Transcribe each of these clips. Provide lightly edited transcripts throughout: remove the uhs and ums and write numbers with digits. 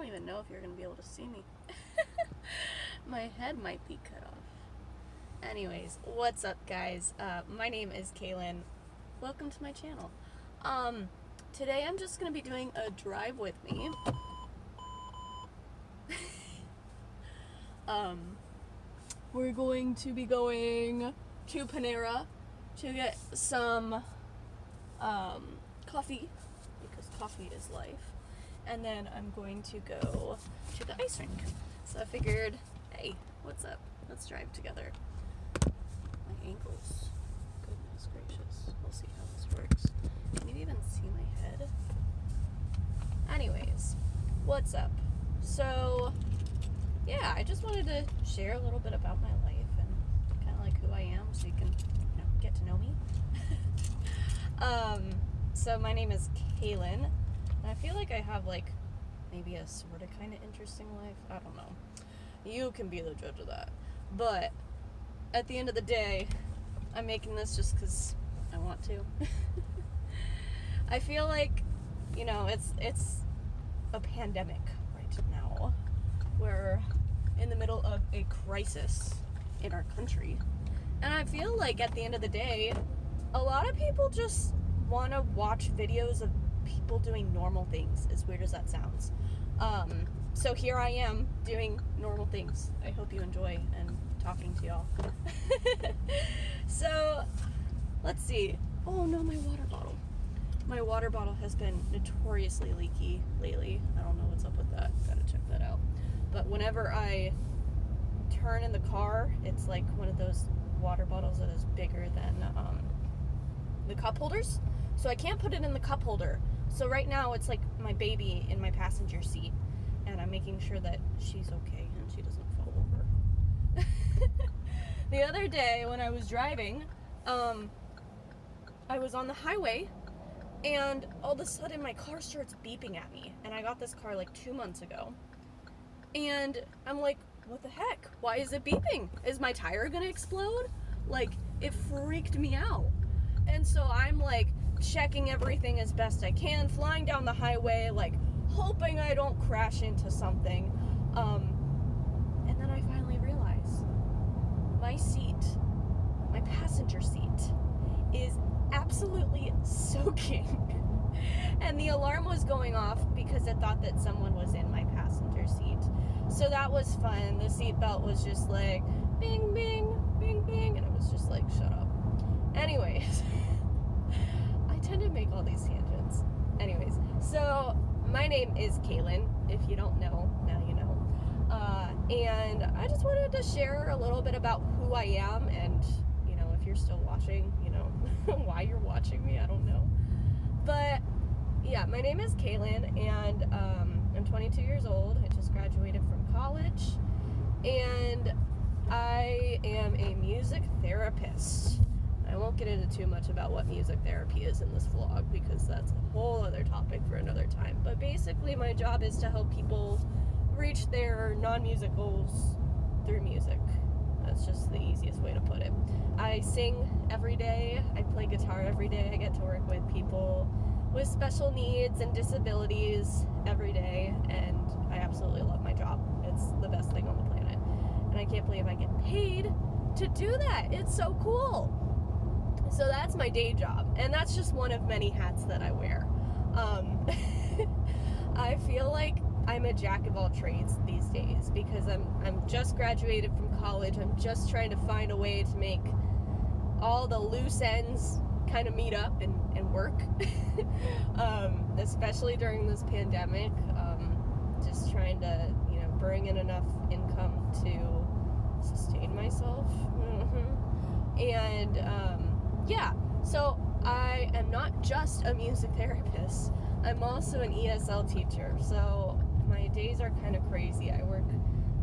even know if you're going to be able to see me. My head might be cut off. Anyways, what's up, guys? My name is Kaylin. Welcome to my channel. Today I'm just going to be doing a drive with me. We're going to be going to Panera to get some coffee, because coffee is life. And then I'm going to go to the ice rink. So I figured, hey, what's up? Let's drive together. My ankles. Goodness gracious. We'll see how this works. Can you even see my head? Anyways, what's up? So, yeah, I just wanted to share a little bit about my life and kind of like who I am so you can, get to know me. So my name is Kaylin. And I feel like I have, maybe a sort of kind of interesting life. I don't know. You can be the judge of that. But at the end of the day, I'm making this just because I want to. I feel like, it's a pandemic right now. We're in the middle of a crisis in our country. And I feel like at the end of the day, a lot of people just want to watch videos of people doing normal things, as weird as that sounds. So here I am doing normal things. I hope you enjoy and talking to y'all. So let's see. Oh no, my water bottle. My water bottle has been notoriously leaky lately. I don't know what's up with that. Gotta check that out. But whenever I turn in the car, it's like one of those water bottles that is bigger than the cup holders. So I can't put it in the cup holder. So right now it's like my baby in my passenger seat, and I'm making sure that she's okay and she doesn't fall over. The other day when I was driving, I was on the highway, and all of a sudden my car starts beeping at me. And I got this car like 2 months ago. And I'm like, what the heck? Why is it beeping? Is my tire gonna explode? Like, it freaked me out. And so I'm like checking everything as best I can, flying down the highway, like hoping I don't crash into something. And then I finally realize my seat, my passenger seat, is absolutely soaking. And the alarm was going off because it thought that someone was in my passenger seat. So that was fun. The seatbelt was just like bing, bing, bing, bing. And it was just like, shut up. Anyways, I tend to make all these tangents. Anyways, so my name is Kaylin. If you don't know, now you know. And I just wanted to share a little bit about who I am, and, if you're still watching, why you're watching me, I don't know. But, yeah, my name is Kaylin, and I'm 22 years old. I just graduated from college, and I am a music therapist. I won't get into too much about what music therapy is in this vlog, because that's a whole other topic for another time. But basically my job is to help people reach their non-music goals through music. That's just the easiest way to put it. I sing every day. I play guitar every day. I get to work with people with special needs and disabilities every day, and I absolutely love my job. It's the best thing on the planet. And I can't believe I get paid to do that. It's so cool. So that's my day job, and that's just one of many hats that I wear. I feel like I'm a jack of all trades these days, because I'm just graduated from college. I'm just trying to find a way to make all the loose ends kind of meet up and work. Especially during this pandemic, just trying to, bring in enough income to sustain myself. And, yeah, so I am not just a music therapist. I'm also an ESL teacher, so my days are kind of crazy. I work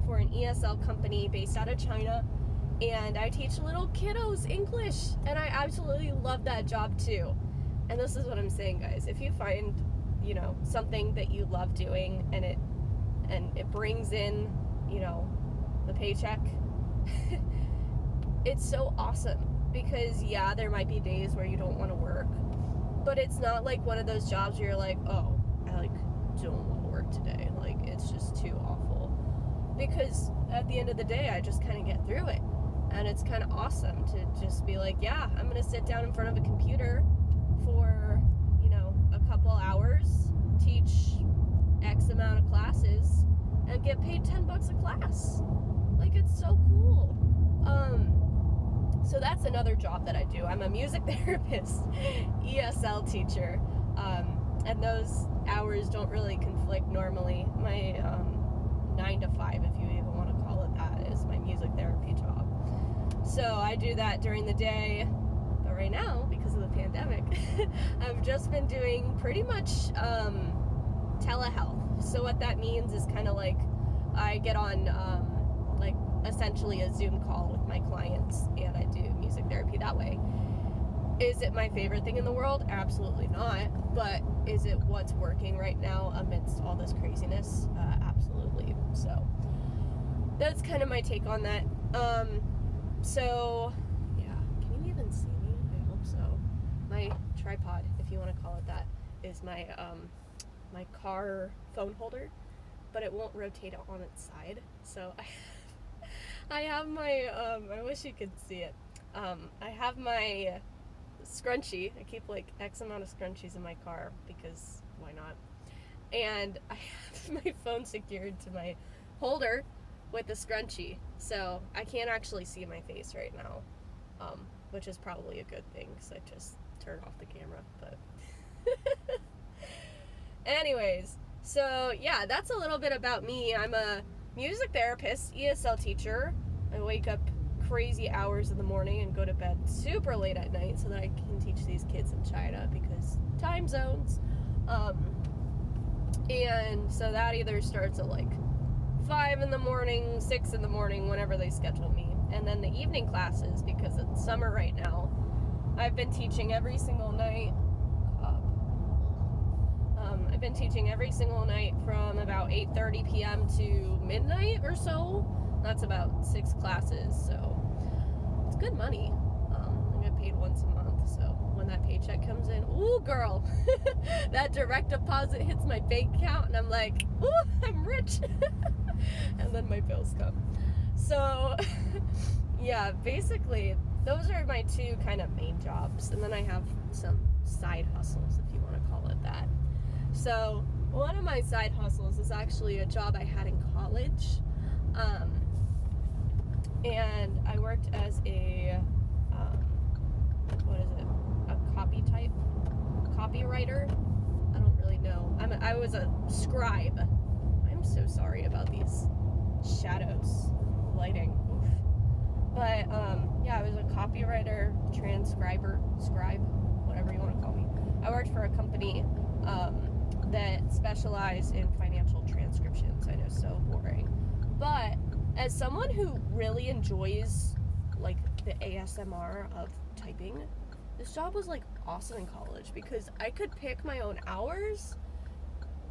for an ESL company based out of China, and I teach little kiddos English, and I absolutely love that job too. And this is what I'm saying, guys. If you find, something that you love doing, and it brings in, the paycheck, it's so awesome. Because, yeah, there might be days where you don't want to work, but it's not like one of those jobs where you're like, oh, I don't want to work today. Like, it's just too awful. Because at the end of the day, I just kind of get through it. And it's kind of awesome to just be like, yeah, I'm going to sit down in front of a computer for, you know, a couple hours, teach X amount of classes, and get paid $10 a class. Like, it's so cool. So that's another job that I do. I'm a music therapist, ESL teacher, and those hours don't really conflict normally. My 9 to 5, if you even want to call it that, is my music therapy job. So I do that during the day, but right now, because of the pandemic, I've just been doing pretty much telehealth. So what that means is kind of like I get on like essentially a Zoom call with my clients, and I do music therapy that way. Is it my favorite thing in the world? Absolutely not. But is it what's working right now amidst all this craziness? Absolutely. So that's kind of my take on that. So yeah, can you even see me? I hope so. My tripod, if you want to call it that, is my my car phone holder, but it won't rotate on its side. So I have my I wish you could see it. I have my scrunchie. I keep like X amount of scrunchies in my car because why not? And I have my phone secured to my holder with the scrunchie, so I can't actually see my face right now, which is probably a good thing because I just turned off the camera. But anyways, so yeah, that's a little bit about me. I'm a music therapist, ESL teacher. I wake up crazy hours in the morning and go to bed super late at night so that I can teach these kids in China because time zones. And so that either starts at like 5 in the morning, 6 in the morning, whenever they schedule me. And then the evening classes, because it's summer right now, I've been teaching every single night. I've been teaching every single night from about 8:30 p.m. to midnight or so. That's about 6 classes, so it's good money. I get paid once a month, so when that paycheck comes in, ooh, girl, that direct deposit hits my bank account, and I'm like, ooh, I'm rich. And then my bills come. So, yeah, basically, those are my 2 kind of main jobs, and then I have some side hustles, if you want to call it that. So, one of my side hustles is actually a job I had in college. And I worked as a, copywriter? I don't really know. I was a scribe. I'm so sorry about these shadows, lighting. Oof. But, yeah, I was a copywriter, transcriber, scribe, whatever you want to call me. I worked for a company, that specialized in financial transcriptions. I know, so boring. But as someone who really enjoys like the ASMR of typing, this job was like awesome in college because I could pick my own hours,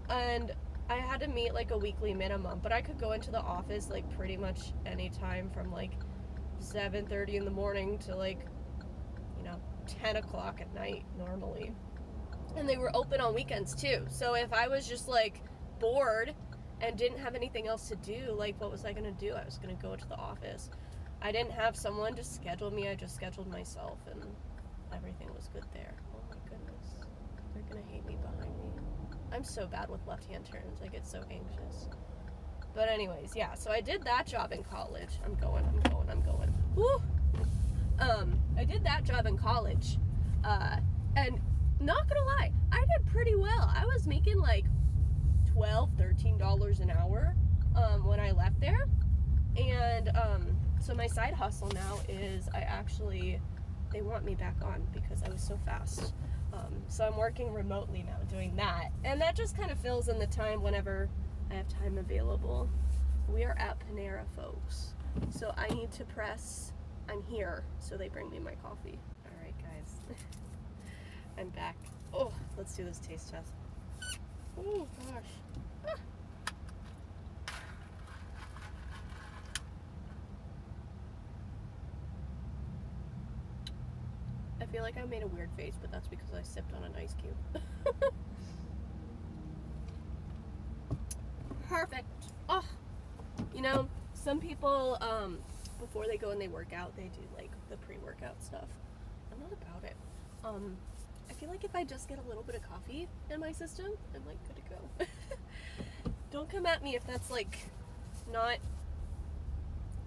and I had to meet like a weekly minimum, but I could go into the office like pretty much any time from like 7:30 in the morning to like, 10 o'clock at night normally. And they were open on weekends too. So if I was just like bored and didn't have anything else to do, like what was I gonna do? I was gonna go to the office. I didn't have someone to schedule me, I just scheduled myself, and everything was good there. Oh my goodness. They're gonna hate me behind me. I'm so bad with left-hand turns, I get so anxious. But anyways, yeah, so I did that job in college. I'm going. Woo! I did that job in college. And not gonna lie, I did pretty well. I was making like $12, $13 an hour when I left there. And so my side hustle now is they want me back on because I was so fast. So I'm working remotely now doing that. And that just kind of fills in the time whenever I have time available. We are at Panera, folks. So I need to press, I'm here, so they bring me my coffee. All right, guys. I'm back. Oh, let's do this taste test. Oh, gosh. Ah. I feel like I made a weird face, but that's because I sipped on an ice cube. perfect. Oh, you know, some people, before they go and they work out, they do like the pre-workout stuff. I'm not about it. I feel like if I just get a little bit of coffee in my system, I'm like good to go. Don't come at me if that's like not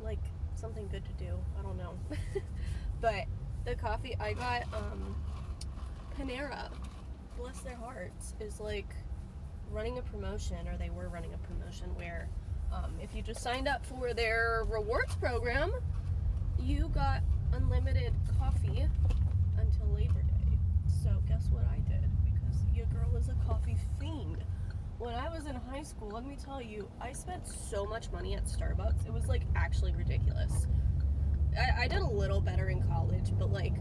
like something good to do. I don't know. But the coffee I got, Panera, bless their hearts, is like running a promotion, or they were running a promotion where if you just signed up for their rewards program, you got unlimited coffee until Labor Day. So guess what I did? Because your girl is a coffee fiend. When I was in high school, let me tell you, I spent so much money at Starbucks. It was like actually ridiculous. I did a little better in college, but like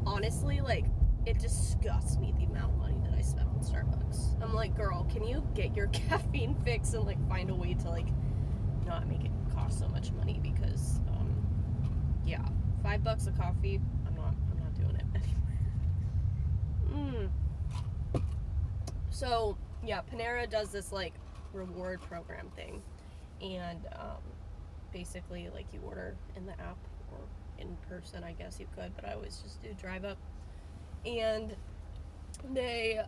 honestly, like it disgusts me the amount of money that I spent on Starbucks. I'm like, girl, can you get your caffeine fix and like find a way to like not make it cost so much money? Because yeah, $5 a coffee, I'm not doing it anymore. So yeah, Panera does this like reward program thing, and basically like you order in the app or in person, I guess you could, but I always just do drive up, and they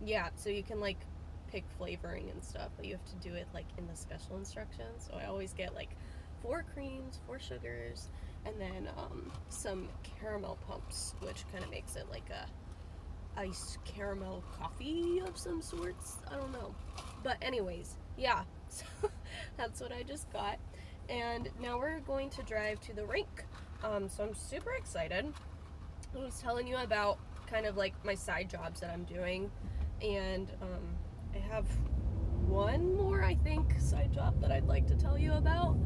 yeah, so you can like pick flavoring and stuff, but you have to do it like in the special instructions. So I always get like 4 creams, 4 sugars, and then some caramel pumps, which kind of makes it like a iced caramel coffee of some sorts. I don't know. But anyways, yeah, so that's what I just got. And now we're going to drive to the rink. So I'm super excited. I was telling you about kind of like my side jobs that I'm doing. And I have one more, I think, side job that I'd like to tell you about.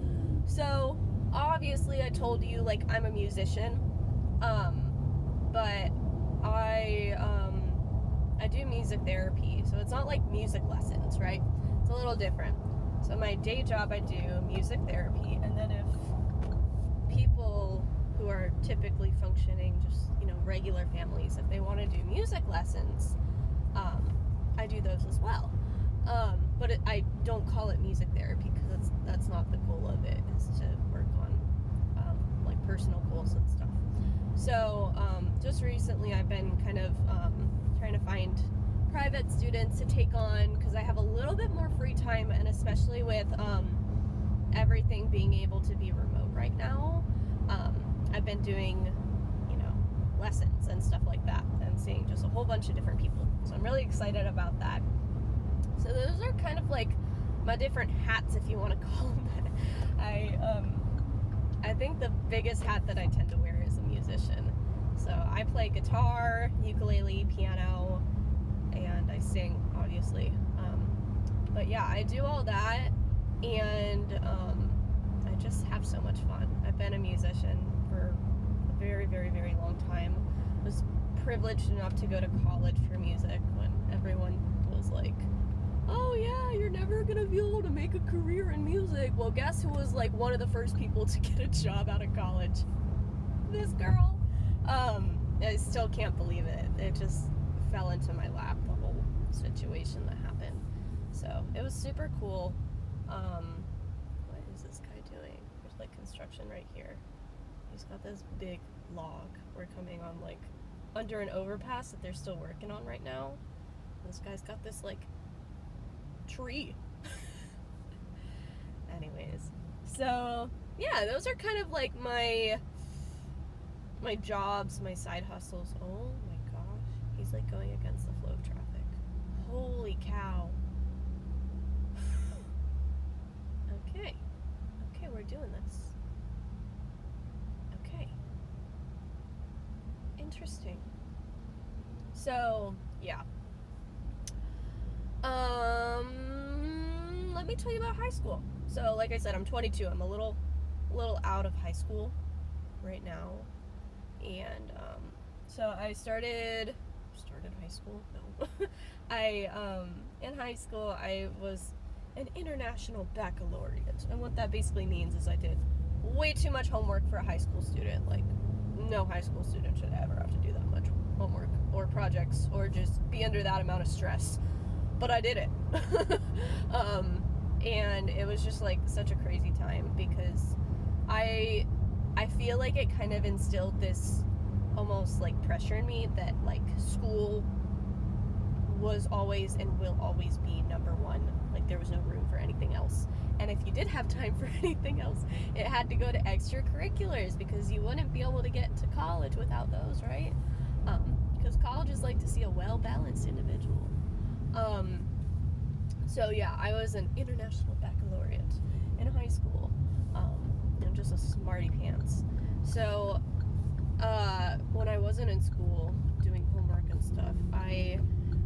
So obviously I told you like I'm a musician. But I do music therapy, so it's not like music lessons, right? It's a little different. So my day job, I do music therapy, and then if people who are typically functioning, just, you know, regular families, if they want to do music lessons, I do those as well. But I don't call it music therapy because that's not the goal of it, is to work on like personal goals and stuff. So just recently I've been kind of trying to find private students to take on, because I have a little bit more free time, and especially with everything being able to be remote right now, I've been doing, you know, lessons and stuff like that, and seeing just a whole bunch of different people. So I'm really excited about that. So those are kind of like my different hats, if you want to call them that. I think the biggest hat that I tend to wear is a musician. So I play guitar, ukulele, piano, and I sing, obviously. But yeah, I do all that, and I just have so much fun. I've been a musician for a very, very, very long time. I was privileged enough to go to college for music when everyone was like, oh yeah, you're never gonna be able to make a career in music. Well, guess who was like one of the first people to get a job out of college? This girl. I still can't believe it. It just fell into my lap, the whole situation that happened. So it was super cool. What is this guy doing? There's like construction right here. He's got this big log. We're coming on like under an overpass that they're still working on right now. This guy's got this like tree. Anyways, so yeah, those are kind of like my jobs, my side hustles. Oh my gosh, he's like going against the flow of traffic. Holy cow. Okay, we're doing this. Okay, interesting. So yeah, let me tell you about high school. So like I said, I'm 22. I'm a little out of high school right now. And so I started high school. No. In high school I was an international baccalaureate, and what that basically means is I did way too much homework for a high school student. Like, no high school student should ever have to do that much homework or projects or just be under that amount of stress. but I did it. And it was just like such a crazy time because I feel like it kind of instilled this almost like pressure in me that like school was always and will always be number one. Like there was no room for anything else. And if you did have time for anything else, it had to go to extracurriculars because you wouldn't be able to get to college without those, right? Because colleges like to see a well-balanced individual. So yeah, I was an international baccalaureate in high school. I'm just a smarty pants. So when I wasn't in school doing homework and stuff, I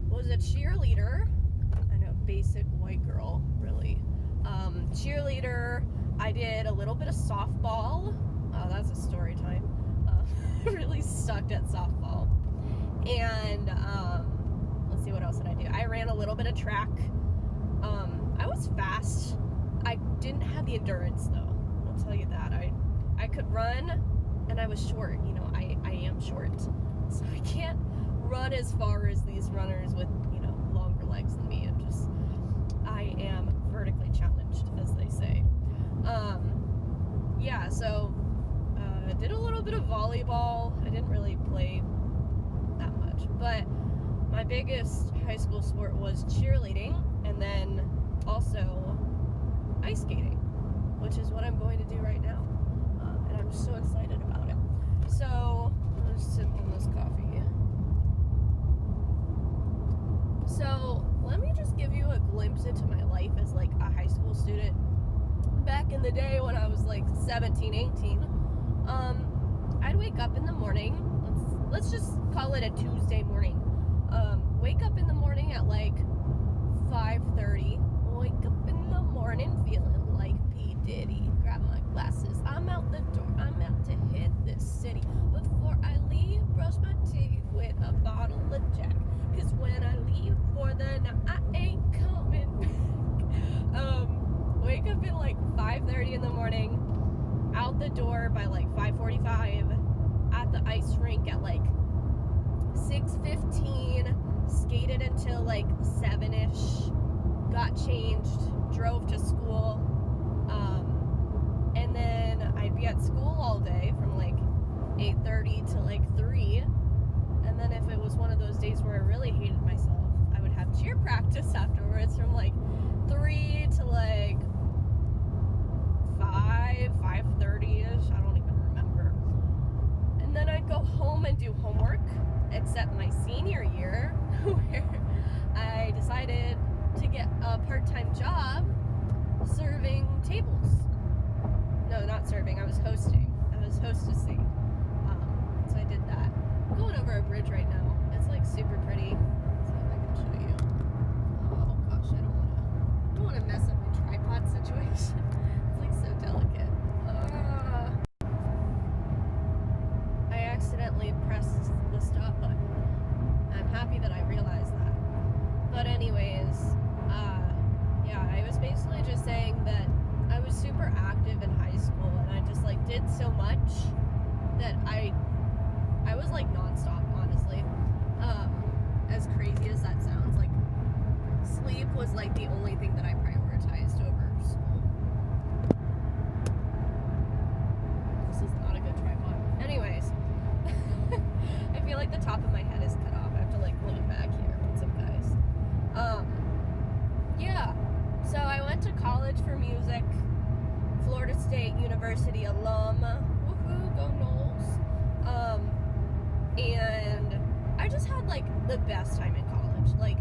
was a cheerleader. I know, basic white girl, really. Cheerleader. I did a little bit of softball. That's a story time. I really sucked at softball. And let's see, what else did I do? I ran a little bit of track. I was fast. I didn't have the endurance though. I'll tell you that. I could run, and I was short. You know, I am short, so I can't run as far as these runners with, you know, longer legs than me. I am vertically challenged, as they say. Yeah, so I did a little bit of volleyball. I didn't really play that much, but my biggest high school sport was cheerleading, and then also ice skating, which is what I'm going to do right now, and I'm so excited about it. So I'm just sipping on this coffee. So let me just give you a glimpse into my life as like a high school student back in the day when I was like 17, 18. I'd wake up in the morning. Let's just call it a Tuesday morning. Wake up in the morning at like 5:30. Wake up in the morning feeling like P. Diddy. Grab my glasses. I'm out the door. I'm out to hit this city. Before I leave, brush my teeth with a bottle of Jack. Cause when I leave for the night, I ain't coming back. Wake up at like 5:30 in the morning. Out the door by like 5:45. At the ice rink at like 6:15. Skated until like 7ish. Got changed. Drove to school. And then I'd be at school all day from like 8:30 to like 3. And then if it was one of those days where I really hated myself, I would have cheer practice afterwards from like 3 to like 5:30ish. I don't even remember. And then I'd go home and do homework, except my senior year, where I decided to get a part-time job serving tables. No, not serving. I was hosting. I was hostessing. So I did that. I'm going over a bridge right now. It's like super pretty. Let's see if I can show you. Oh gosh, I don't want to mess up my tripod situation. It's like so delicate. I accidentally pressed the stop button. I'm happy that I realized that. But anyways, yeah, I was basically just saying that I was super active in high school, and I just like did so much that I was like nonstop, honestly. As crazy as that sounds, like sleep was like the only thing that I prioritized over school. This is not a good tripod. Anyways, I feel like the top of my head is cut off. I have to like lean back here. What's up, guys? Yeah. So I went to college for music. Florida State University alum. Woohoo, go Noles. And I just had like the best time in college. Like,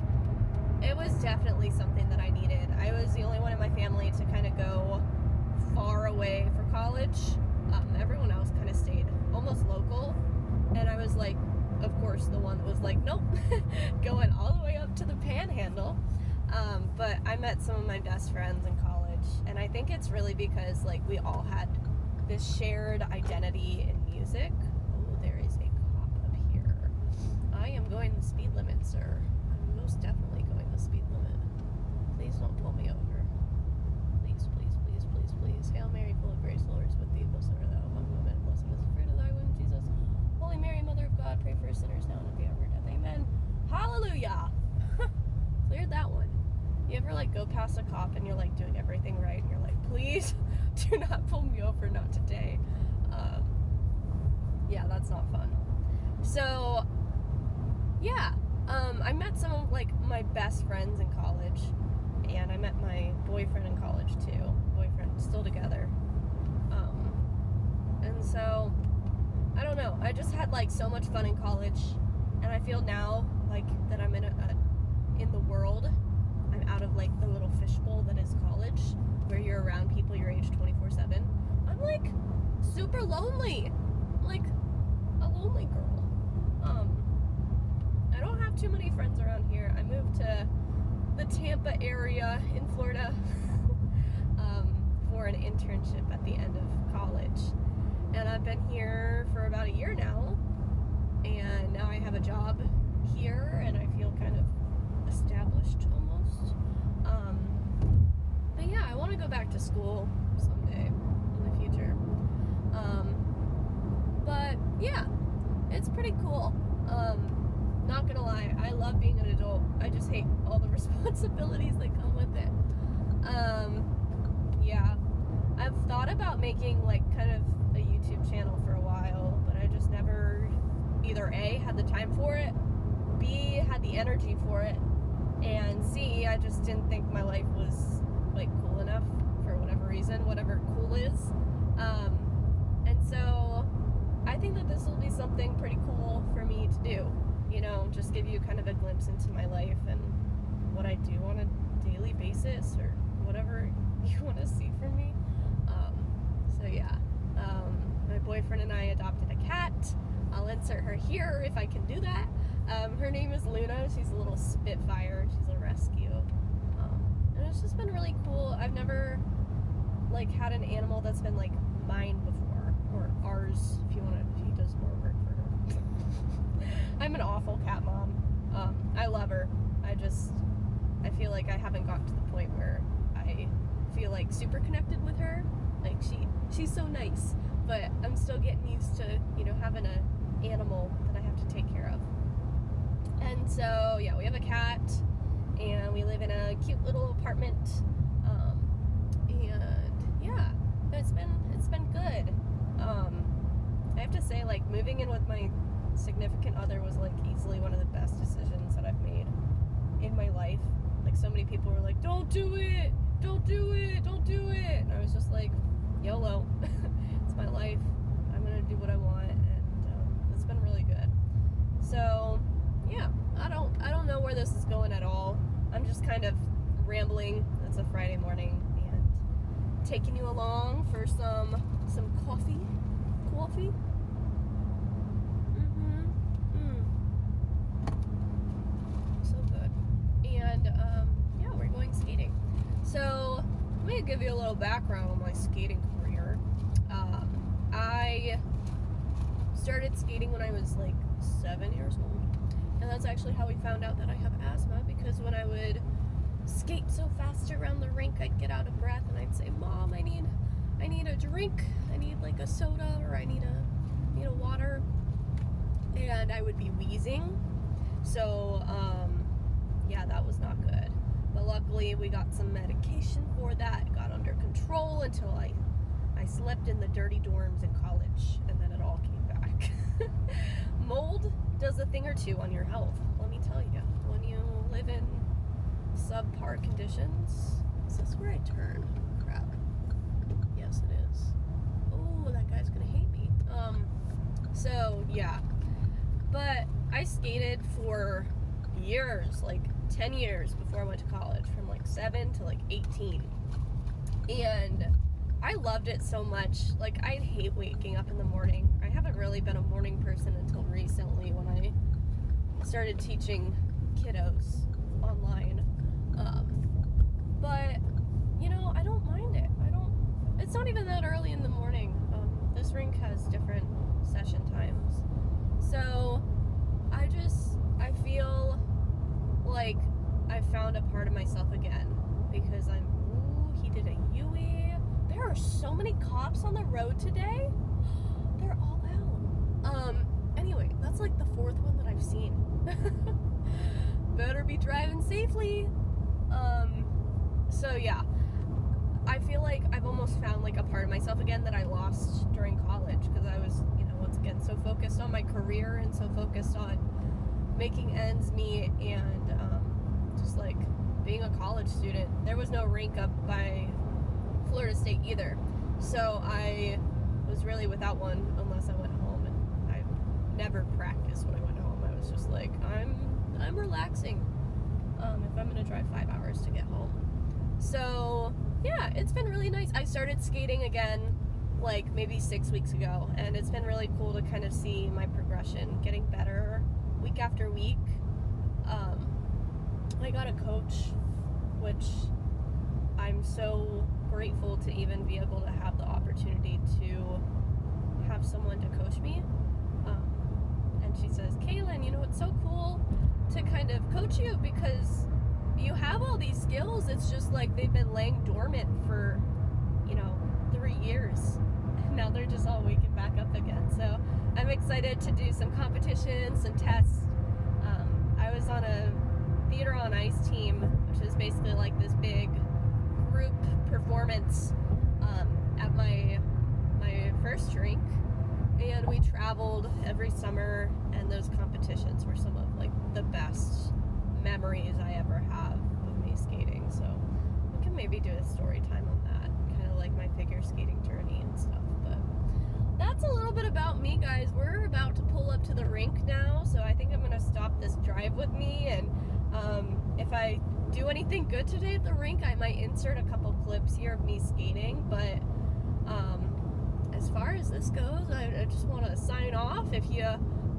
it was definitely something that I needed. I was the only one in my family to kind of go far away for college. Everyone else kind of stayed almost local. And I was like, of course, the one that was like, nope, going all the way up to the Panhandle. But I met some of my best friends in college. And I think it's really because like we all had this shared identity in music. Oh, there is a cop up here. I am going the speed limit, sir. I'm most definitely going the speed limit. Please don't pull me over. Please, please, please, please, please. Hail Mary, full of grace, the Lord is with thee. Blessed art thou among women. Blessed is the fruit of thy womb, Jesus. Holy Mary, Mother of God, pray for us sinners now and at the hour of death. Amen. Hallelujah. Cleared that one. You ever, like, go past a cop and you're, like, doing everything right, and you're like, please do not pull me over, not today. Yeah, that's not fun. So, yeah, I met some of, like, my best friends in college, and I met my boyfriend in college, too. Boyfriend, still together. And so, I don't know, I just had, like, so much fun in college, and I feel now, like, that I'm in the world. I'm out of, like, the little fishbowl that is college, where you're around people your age 24/7. I'm, like, super lonely. Like, a lonely girl. I don't have too many friends around here. I moved to the Tampa area in Florida for an internship at the end of college. And I've been here for about a year now. And now I have a job here, and I feel kind of established almost. But yeah, I want to go back to school someday in the future. But yeah, it's pretty cool. Not gonna lie, I love being an adult. I just hate all the responsibilities that come with it. Yeah, I've thought about making, like, kind of a YouTube channel for a while, but I just never either A, had the time for it, B, had the energy for it, and C, I just didn't think my life was, like, cool enough for whatever reason, whatever cool is. And so I think that this will be something pretty cool for me to do, you know, just give you kind of a glimpse into my life and what I do on a daily basis, or whatever you want to see from me. So yeah, my boyfriend and I adopted a cat. I'll insert her here if I can do that. Her name is Luna. She's a little Spitfire. She's a rescue. And it's just been really cool. I've never, like, had an animal that's been, like, mine before, or ours, if you want to, if he does more work for her. I'm an awful cat mom. I love her. I feel like I haven't gotten to the point where I feel, like, super connected with her. Like, she's so nice, but I'm still getting used to, you know, having an animal that I have to take care of. And so, yeah, we have a cat, and we live in a cute little apartment, and yeah, it's been good. I have to say, like, moving in with my significant other was, like, easily one of the best decisions that I've made in my life. Like, so many people were like, don't do it, don't do it, don't do it, and I was just like, YOLO. It's my life. I'm gonna do what I want, and it's been really good. So yeah, I don't know where this is going at all. I'm just kind of rambling. It's a Friday morning, and taking you along for some coffee. So good. And yeah, we're going skating. So let me give you a little background on my skating career. I started skating when I was, like, 7 years old. And that's actually how we found out that I have asthma, because when I would skate so fast around the rink, I'd get out of breath, and I'd say, Mom, I need a drink. I need, like, a soda, or I need a water. And I would be wheezing. So, yeah, that was not good. But luckily, we got some medication for that. It got under control until I slept in the dirty dorms in college, and then it all came back. Mold does a thing or two on your health, let me tell you. When you live in subpar conditions. Is this where I turn? Crap. Yes, it is. Oh, that guy's gonna hate me. So, yeah. But I skated for years, like 10 years before I went to college, from like 7 to like 18. And I loved it so much. Like, I hate waking up in the morning. I haven't really been a morning person until recently, when I started teaching kiddos online. But, you know, I don't mind it. It's not even that early in the morning. This rink has different session times. So, I feel like I found a part of myself again, because he did a Yui. There are so many cops on the road today. They're all out. Anyway, that's like the 4th one that I've seen. Better be driving safely. So yeah, I feel like I've almost found like a part of myself again that I lost during college, because I was, once again, so focused on my career and so focused on making ends meet and just like being a college student. There was no rink up by Florida State either, so I was really without one unless I went home, and I never practiced when I went home. I was just like, I'm relaxing if I'm gonna drive 5 hours to get home. So yeah, it's been really nice. I started skating again like maybe 6 weeks ago, and it's been really cool to kind of see my progression getting better week after week. I got a coach, which I'm so grateful to even be able to have the opportunity to have someone to coach me. And she says, Kaylin, it's so cool to kind of coach you because you have all these skills. It's just like they've been laying dormant for 3 years, and now they're just all waking back up again. So I'm excited to do some competitions and tests. I was on a theater on ice team, which is basically like this big group performance at my first rink, and we traveled every summer, and those competitions were some of like the best memories I ever have of me skating. So we can maybe do a story time on that, kind of like my figure skating journey and stuff. But that's a little bit about me, guys. We're about to pull up to the rink now, so I think I'm gonna stop this drive with me, and if I do anything good today at the rink, I might insert a couple clips here of me skating. But as far as this goes, I just want to sign off. If you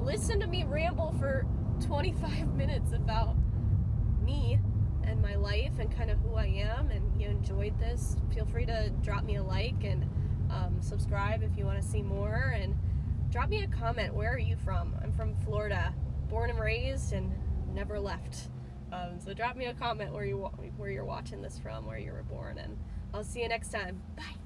listen to me ramble for 25 minutes about me and my life and kind of who I am, and you enjoyed this, feel free to drop me a like and subscribe if you want to see more, and drop me a comment. Where are you from? I'm from Florida, born and raised, and never left. So drop me a comment where you're watching this from, where you were born, and I'll see you next time. Bye.